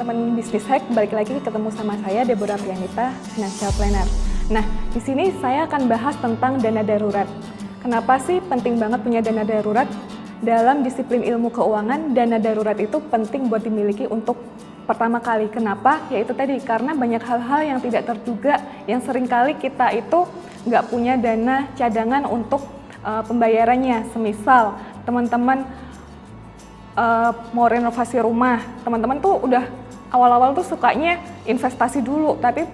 teman-teman Bisnis Hack, balik lagi ketemu sama saya Deborah Priyanita, Financial Planner. Nah, di sini saya akan bahas tentang dana darurat. Kenapa sih penting banget punya dana darurat? Dalam disiplin ilmu keuangan, dana darurat itu penting buat dimiliki untuk pertama kali. Kenapa? Yaitu tadi, karena banyak hal-hal yang tidak terduga, yang seringkali kita itu nggak punya dana cadangan untuk pembayarannya. Semisal, teman-teman mau renovasi rumah, teman-teman tuh udah awal-awal tuh sukanya investasi dulu, tapi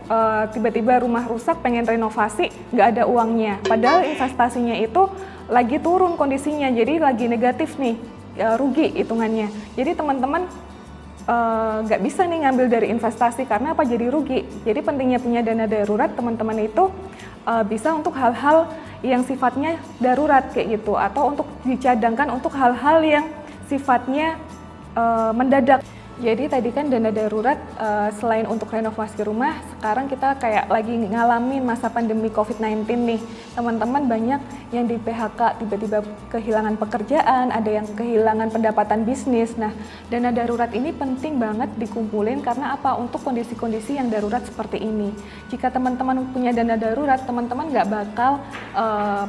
tiba-tiba rumah rusak pengen renovasi, nggak ada uangnya. Padahal investasinya itu lagi turun kondisinya, jadi lagi negatif nih, rugi hitungannya. Jadi teman-teman nggak bisa nih ngambil dari investasi, karena apa? Jadi rugi. Jadi pentingnya punya dana darurat, teman-teman itu bisa untuk hal-hal yang sifatnya darurat kayak gitu, atau untuk dicadangkan untuk hal-hal yang sifatnya mendadak. Jadi tadi kan dana darurat selain untuk renovasi rumah, sekarang kita kayak lagi ngalamin masa pandemi COVID-19 nih. Teman-teman banyak yang di PHK, tiba-tiba kehilangan pekerjaan, ada yang kehilangan pendapatan bisnis. Nah, dana darurat ini penting banget dikumpulin karena apa? Untuk kondisi-kondisi yang darurat seperti ini. Jika teman-teman punya dana darurat, teman-teman nggak bakal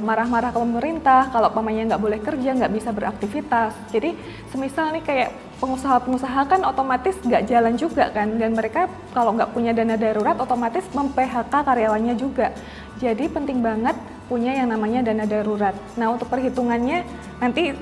marah-marah ke pemerintah kalau pamannya nggak boleh kerja, nggak bisa beraktivitas. Jadi semisal nih kayak pengusaha-pengusaha kan otomatis nggak jalan juga kan, dan mereka kalau nggak punya dana darurat otomatis mem-PHK karyawannya juga. Jadi penting banget punya yang namanya dana darurat. Nah, untuk perhitungannya nanti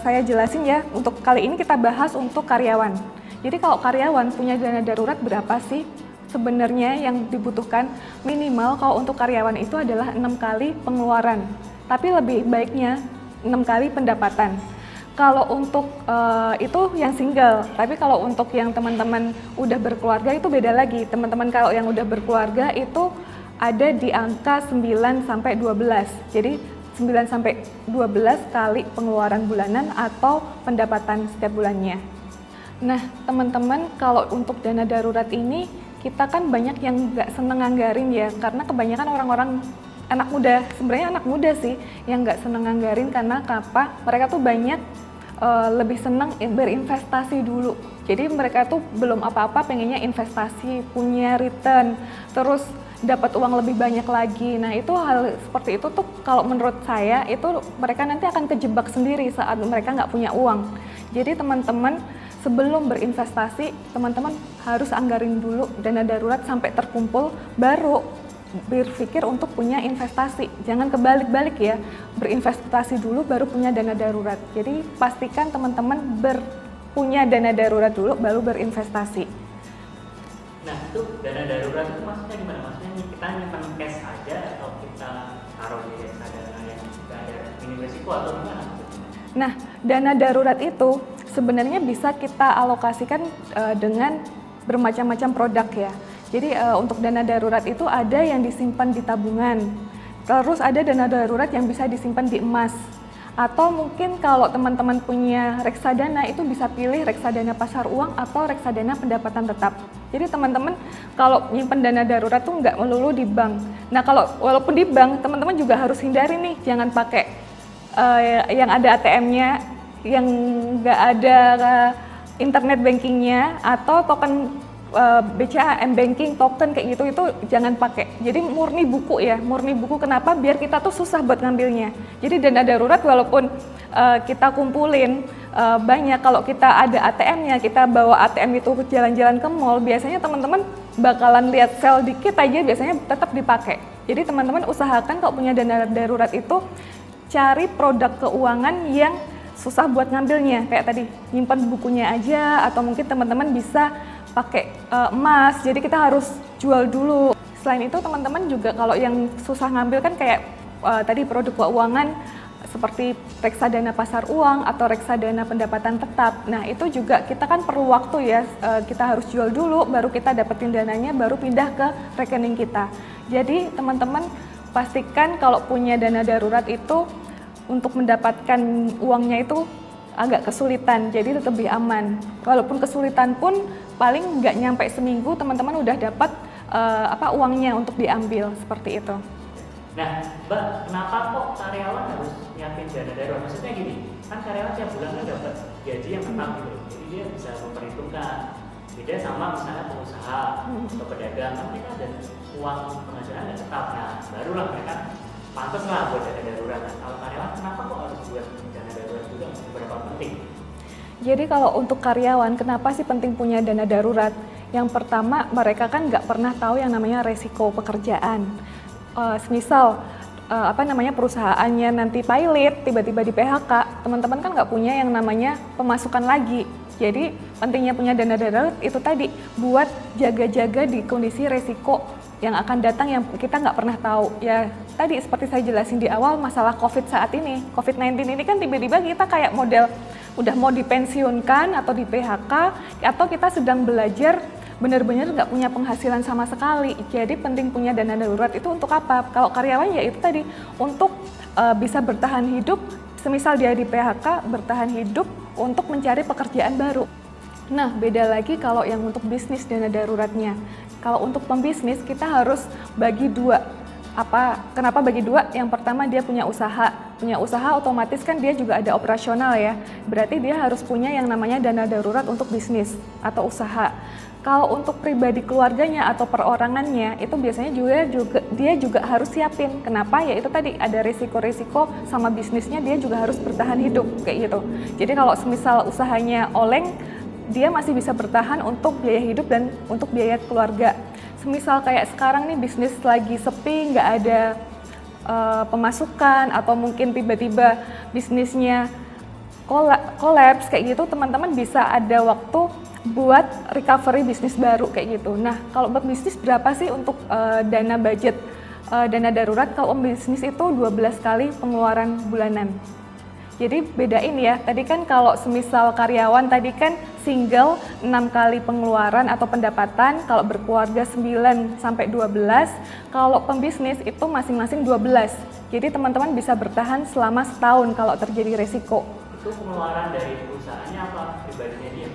saya jelasin ya. Untuk kali ini kita bahas untuk karyawan. Jadi kalau karyawan punya dana darurat berapa sih? Sebenarnya yang dibutuhkan minimal kalau untuk karyawan itu adalah 6 kali pengeluaran, tapi lebih baiknya 6 kali pendapatan. Kalau untuk itu yang single, tapi kalau untuk yang teman-teman udah berkeluarga itu beda lagi. Teman-teman kalau yang udah berkeluarga itu ada di angka 9 sampai 12. Jadi 9 sampai 12 kali pengeluaran bulanan atau pendapatan setiap bulannya. Nah, teman-teman kalau untuk dana darurat ini kita kan banyak yang nggak seneng nganggarin ya, karena kebanyakan orang-orang anak muda, sebenarnya anak muda sih yang nggak seneng nganggarin karena apa? Mereka tuh banyak lebih senang berinvestasi dulu. Jadi mereka tuh belum apa-apa pengennya investasi, punya return, terus dapat uang lebih banyak lagi. Nah, itu hal seperti itu tuh kalau menurut saya itu mereka nanti akan kejebak sendiri saat mereka nggak punya uang. Jadi teman-teman sebelum berinvestasi, teman-teman harus anggarin dulu dana darurat sampai terkumpul, baru berpikir untuk punya investasi. Jangan kebalik-balik ya, berinvestasi dulu baru punya dana darurat. Jadi pastikan teman-teman punya dana darurat dulu baru berinvestasi. Nah, itu dana darurat itu maksudnya gimana? Maksudnya kita nyimpan cash aja atau kita taruh di reksadana yang juga ada minim risiko atau gimana? Nah, dana darurat itu sebenarnya bisa kita alokasikan dengan bermacam-macam produk ya. Jadi untuk dana darurat itu ada yang disimpan di tabungan, terus ada dana darurat yang bisa disimpan di emas, atau mungkin kalau teman-teman punya reksadana itu bisa pilih reksadana pasar uang atau reksadana pendapatan tetap. Jadi teman-teman kalau nyimpan dana darurat tuh nggak melulu di bank. Nah, kalau walaupun di bank, teman-teman juga harus hindari nih, jangan pakai yang ada ATM-nya, yang nggak ada internet bankingnya, atau token BCA, M-Banking, token kayak gitu, itu jangan pakai. Jadi murni buku ya, murni buku. Kenapa? Biar kita tuh susah buat ngambilnya. Jadi dana darurat walaupun kita kumpulin banyak, kalau kita ada ATM-nya, kita bawa ATM itu jalan-jalan ke mall, biasanya teman-teman bakalan lihat sel dikit aja, biasanya tetap dipakai. Jadi teman-teman usahakan kalau punya dana darurat itu cari produk keuangan yang susah buat ngambilnya. Kayak tadi, nyimpan bukunya aja, atau mungkin teman-teman bisa pakai emas, jadi kita harus jual dulu. Selain itu teman-teman juga kalau yang susah ngambil kan kayak tadi produk keuangan seperti reksadana pasar uang atau reksadana pendapatan tetap. Nah, itu juga kita kan perlu waktu ya, kita harus jual dulu baru kita dapetin dananya, baru pindah ke rekening kita. Jadi teman-teman pastikan kalau punya dana darurat itu untuk mendapatkan uangnya itu agak kesulitan, jadi lebih aman. Walaupun kesulitan pun paling nggak nyampe seminggu teman-teman udah dapat uangnya untuk diambil, seperti itu. Nah, Mbak, kenapa kok karyawan harus nyiapin dana darurat? Maksudnya gini, kan karyawan tiap bulan kan dapat gaji yang tetap gitu, jadi dia bisa memperhitungkan Beda sama misalnya pengusaha atau pedagang, kan mereka ada uang penghasilan nggak tetap. Nah, barulah mereka pantas lah buat dana darurat. Nah, kalau karyawan kenapa kok harus buat dana darurat juga? Berapa penting? Jadi kalau untuk karyawan, kenapa sih penting punya dana darurat? Yang pertama, mereka kan nggak pernah tahu yang namanya resiko pekerjaan. Semisal perusahaannya nanti pilot, tiba-tiba di PHK, teman-teman kan nggak punya yang namanya pemasukan lagi. Jadi pentingnya punya dana darurat itu tadi, buat jaga-jaga di kondisi resiko yang akan datang yang kita nggak pernah tahu. Ya tadi seperti saya jelasin di awal, masalah COVID saat ini, COVID-19 ini kan tiba-tiba kita kayak model udah mau dipensiunkan atau di PHK, atau kita sedang belajar benar-benar nggak punya penghasilan sama sekali. Jadi penting punya dana darurat itu untuk apa? Kalau karyawan ya itu tadi, untuk bisa bertahan hidup, semisal dia di PHK, bertahan hidup untuk mencari pekerjaan baru. Nah, beda lagi kalau yang untuk bisnis dana daruratnya. Kalau untuk pembisnis kita harus bagi dua. Kenapa bagi dua? Yang pertama dia punya usaha. Punya usaha otomatis kan dia juga ada operasional ya. Berarti dia harus punya yang namanya dana darurat untuk bisnis atau usaha. Kalau untuk pribadi keluarganya atau perorangannya itu biasanya dia juga harus siapin. Kenapa? Ya itu tadi ada risiko-risiko sama bisnisnya, dia juga harus bertahan hidup kayak gitu. Jadi kalau semisal usahanya oleng, dia masih bisa bertahan untuk biaya hidup dan untuk biaya keluarga. Semisal kayak sekarang nih bisnis lagi sepi, nggak ada pemasukan, atau mungkin tiba-tiba bisnisnya kolaps kayak gitu, teman-teman bisa ada waktu buat recovery bisnis baru kayak gitu. Nah, kalau buat bisnis berapa sih untuk dana budget dana darurat? Kalau bisnis itu 12 kali pengeluaran bulanan. Jadi bedain ya, tadi kan kalau semisal karyawan tadi kan single 6 kali pengeluaran atau pendapatan, kalau berkeluarga 9 sampai 12, kalau pembisnis itu masing-masing 12. Jadi teman-teman bisa bertahan selama setahun kalau terjadi resiko. Itu pengeluaran dari perusahaannya apa pribadinya dia?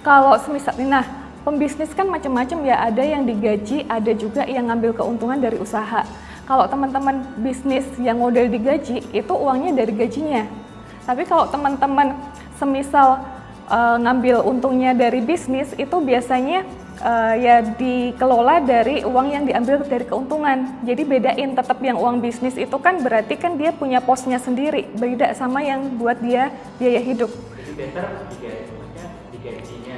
Kalau semisal, nah pembisnis kan macam-macam ya, ada yang digaji, ada juga yang ngambil keuntungan dari usaha. Kalau teman-teman bisnis yang model digaji, itu uangnya dari gajinya. Tapi kalau teman-teman semisal ngambil untungnya dari bisnis, itu biasanya ya dikelola dari uang yang diambil dari keuntungan. Jadi bedain, tetap yang uang bisnis itu kan berarti kan dia punya posnya sendiri, beda sama yang buat dia biaya hidup. Jadi better digajinya.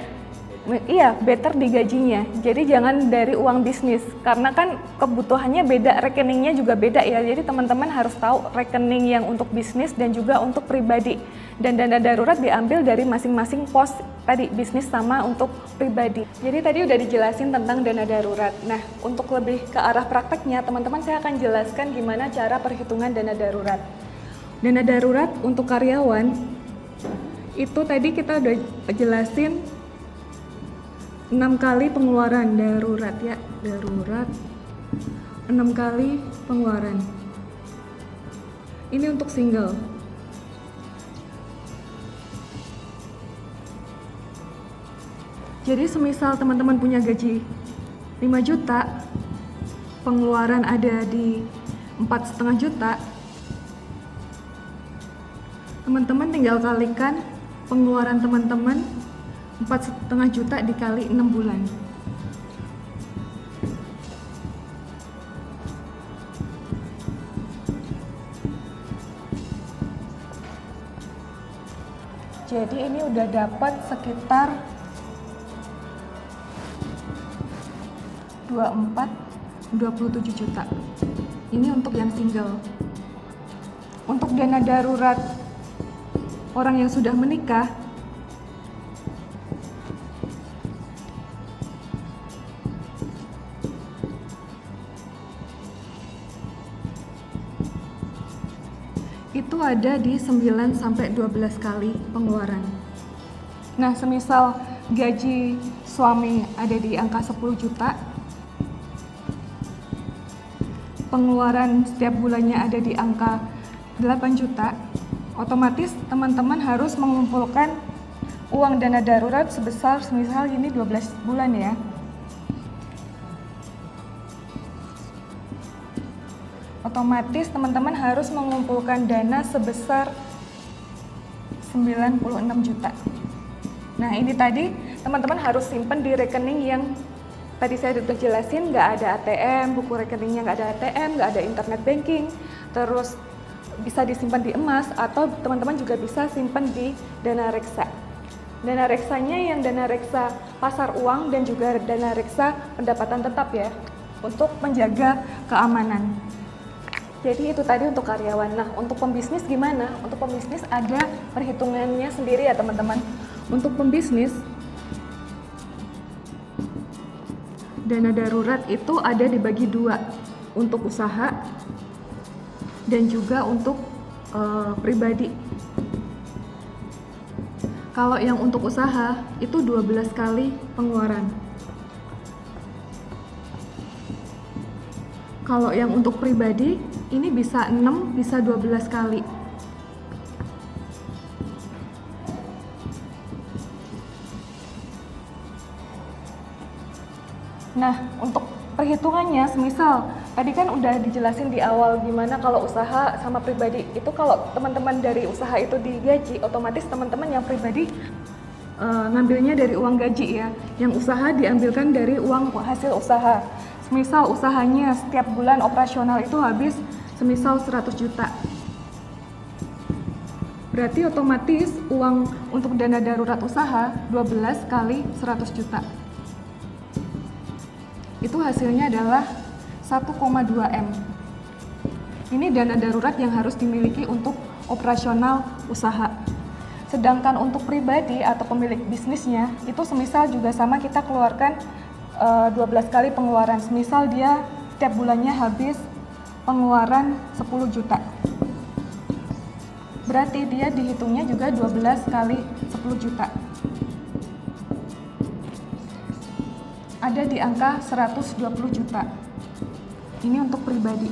Iya, better digajinya. Jadi jangan dari uang bisnis, karena kan kebutuhannya beda, rekeningnya juga beda ya. Jadi teman-teman harus tahu rekening yang untuk bisnis dan juga untuk pribadi. Dan dana darurat diambil dari masing-masing pos tadi, bisnis sama untuk pribadi. Jadi tadi udah dijelasin tentang dana darurat. Nah, untuk lebih ke arah prakteknya, teman-teman saya akan jelaskan gimana cara perhitungan dana darurat. Dana darurat untuk karyawan, itu tadi kita udah jelasin 6 kali pengeluaran darurat ya, darurat 6 kali pengeluaran. Ini untuk single. Jadi semisal teman-teman punya gaji 5 juta, pengeluaran ada di 4,5 juta, teman-teman tinggal kalikan pengeluaran teman-teman 4,5 juta dikali 6 bulan. Jadi ini udah dapat sekitar 27 juta. Ini untuk yang single. Untuk dana darurat orang yang sudah menikah, itu ada di 9 sampai 12 kali pengeluaran. Nah, semisal gaji suami ada di angka 10 juta, pengeluaran setiap bulannya ada di angka 8 juta, otomatis teman-teman harus mengumpulkan uang dana darurat sebesar semisal ini 12 bulan ya. Otomatis teman-teman harus mengumpulkan dana sebesar 96 juta. Nah ini tadi teman-teman harus simpan di rekening yang tadi saya udah jelasin, nggak ada ATM, buku rekeningnya nggak ada ATM, nggak ada internet banking, terus bisa disimpan di emas atau teman-teman juga bisa simpan di dana reksa. Dana reksanya yang dana reksa pasar uang dan juga dana reksa pendapatan tetap ya, untuk menjaga keamanan. Jadi itu tadi untuk karyawan. Nah untuk pembisnis gimana? Untuk pembisnis ada perhitungannya sendiri ya teman-teman. Untuk pembisnis, dana darurat itu ada dibagi dua, untuk usaha dan juga untuk pribadi. Kalau yang untuk usaha itu 12 kali pengeluaran. Kalau yang untuk pribadi ini bisa 6, bisa 12 kali. Nah, untuk perhitungannya, semisal tadi kan udah dijelasin di awal gimana kalau usaha sama pribadi. Itu kalau teman-teman dari usaha itu digaji, otomatis teman-teman yang pribadi ngambilnya dari uang gaji ya. Yang usaha diambilkan dari uang hasil usaha. Semisal usahanya setiap bulan operasional itu habis semisal 100 juta. Berarti otomatis uang untuk dana darurat usaha 12 kali 100 juta. Itu hasilnya adalah 1,2 M. Ini dana darurat yang harus dimiliki untuk operasional usaha. Sedangkan untuk pribadi atau pemilik bisnisnya, itu semisal juga sama kita keluarkan 12 kali pengeluaran. Semisal dia setiap bulannya habis pengeluaran 10 juta. Berarti dia dihitungnya juga 12 kali 10 juta. Ada di angka 120 juta. Ini untuk pribadi.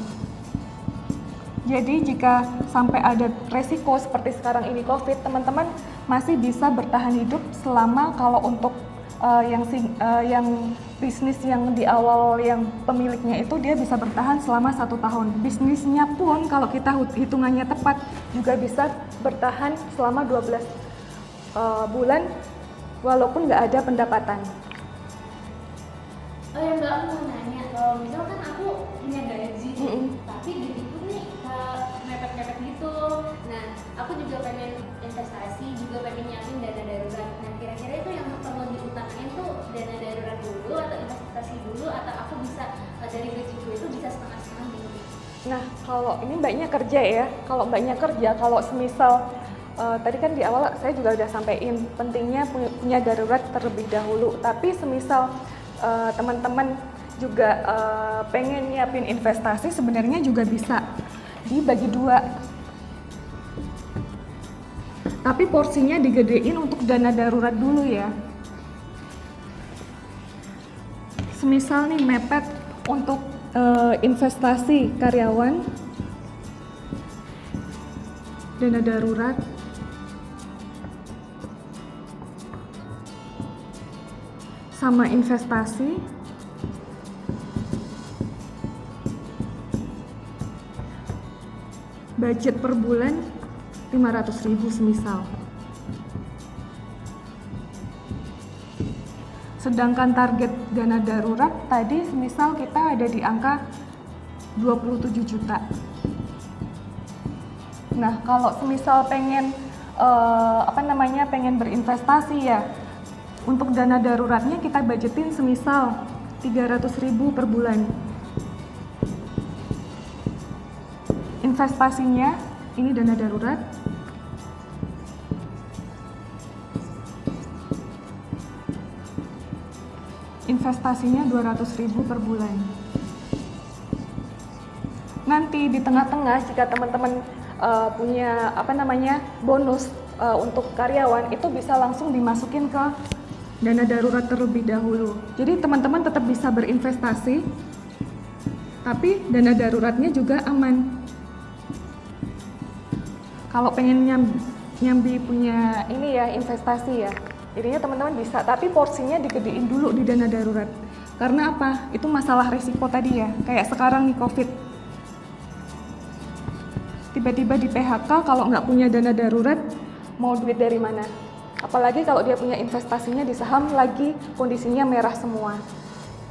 Jadi jika sampai ada resiko seperti sekarang ini COVID, teman-teman masih bisa bertahan hidup selama kalau untuk yang bisnis yang di awal yang pemiliknya itu dia bisa bertahan selama 1 tahun. Bisnisnya pun kalau kita hitungannya tepat juga bisa bertahan selama 12 bulan walaupun nggak ada pendapatan. Oh ya Mbak, aku mau nanya, kalau misalkan aku punya gaji, tapi gajiku nih mepet-mepet gitu. Nah, aku juga pengen investasi, juga pengen nyiapin dana darurat. Nah, kira-kira itu yang perlu diutamain tuh dana darurat dulu atau investasi dulu, atau aku bisa dari gajiku itu bisa setengah-setengah gitu? Nah, kalau ini mbaknya kerja ya, kalau semisal tadi kan di awal saya juga udah sampein pentingnya punya darurat terlebih dahulu. Tapi semisal teman-teman juga pengen nyiapin investasi, sebenarnya juga bisa dibagi dua. Tapi porsinya digedein untuk dana darurat dulu ya. Semisal nih mepet untuk investasi karyawan, dana darurat, sama investasi, budget per bulan 500.000 semisal. Sedangkan target dana darurat tadi semisal kita ada di angka 27 juta. Nah, kalau semisal pengen pengen berinvestasi ya, untuk dana daruratnya kita budgetin semisal 300.000 per bulan. Investasinya ini dana darurat. Investasinya 200.000 per bulan. Nanti di tengah-tengah jika teman-teman punya bonus untuk karyawan, itu bisa langsung dimasukin ke dana darurat terlebih dahulu. Jadi teman-teman tetap bisa berinvestasi, tapi dana daruratnya juga aman. Kalau pengen nyambi punya ini ya investasi ya, jadinya teman-teman bisa, tapi porsinya digedein dulu di dana darurat. Karena apa? Itu masalah risiko tadi ya, kayak sekarang nih COVID. Tiba-tiba di PHK, kalau nggak punya dana darurat, mau duit dari mana? Apalagi kalau dia punya investasinya di saham lagi kondisinya merah semua.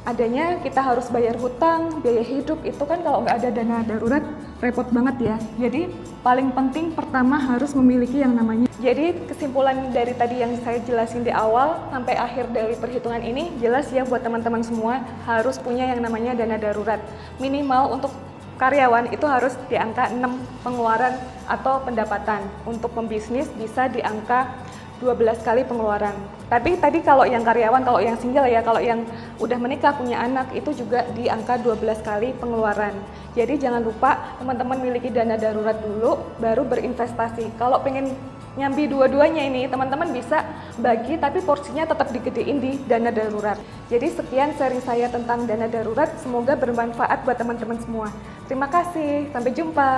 Adanya kita harus bayar hutang, biaya hidup, itu kan kalau nggak ada dana darurat repot banget ya. Jadi paling penting pertama harus memiliki yang namanya. Jadi kesimpulan dari tadi yang saya jelasin di awal sampai akhir dari perhitungan ini jelas ya buat teman-teman semua, harus punya yang namanya dana darurat. Minimal untuk karyawan itu harus di angka 6 pengeluaran atau pendapatan. Untuk pembisnis bisa di angka 12 kali pengeluaran. Tapi tadi kalau yang karyawan, kalau yang single ya, kalau yang udah menikah punya anak itu juga di angka 12 kali pengeluaran. Jadi jangan lupa teman-teman miliki dana darurat dulu baru berinvestasi. Kalau pengen nyambi dua-duanya ini, teman-teman bisa bagi tapi porsinya tetap digedein di dana darurat. Jadi sekian seri saya tentang dana darurat, semoga bermanfaat buat teman-teman semua. Terima kasih, sampai jumpa.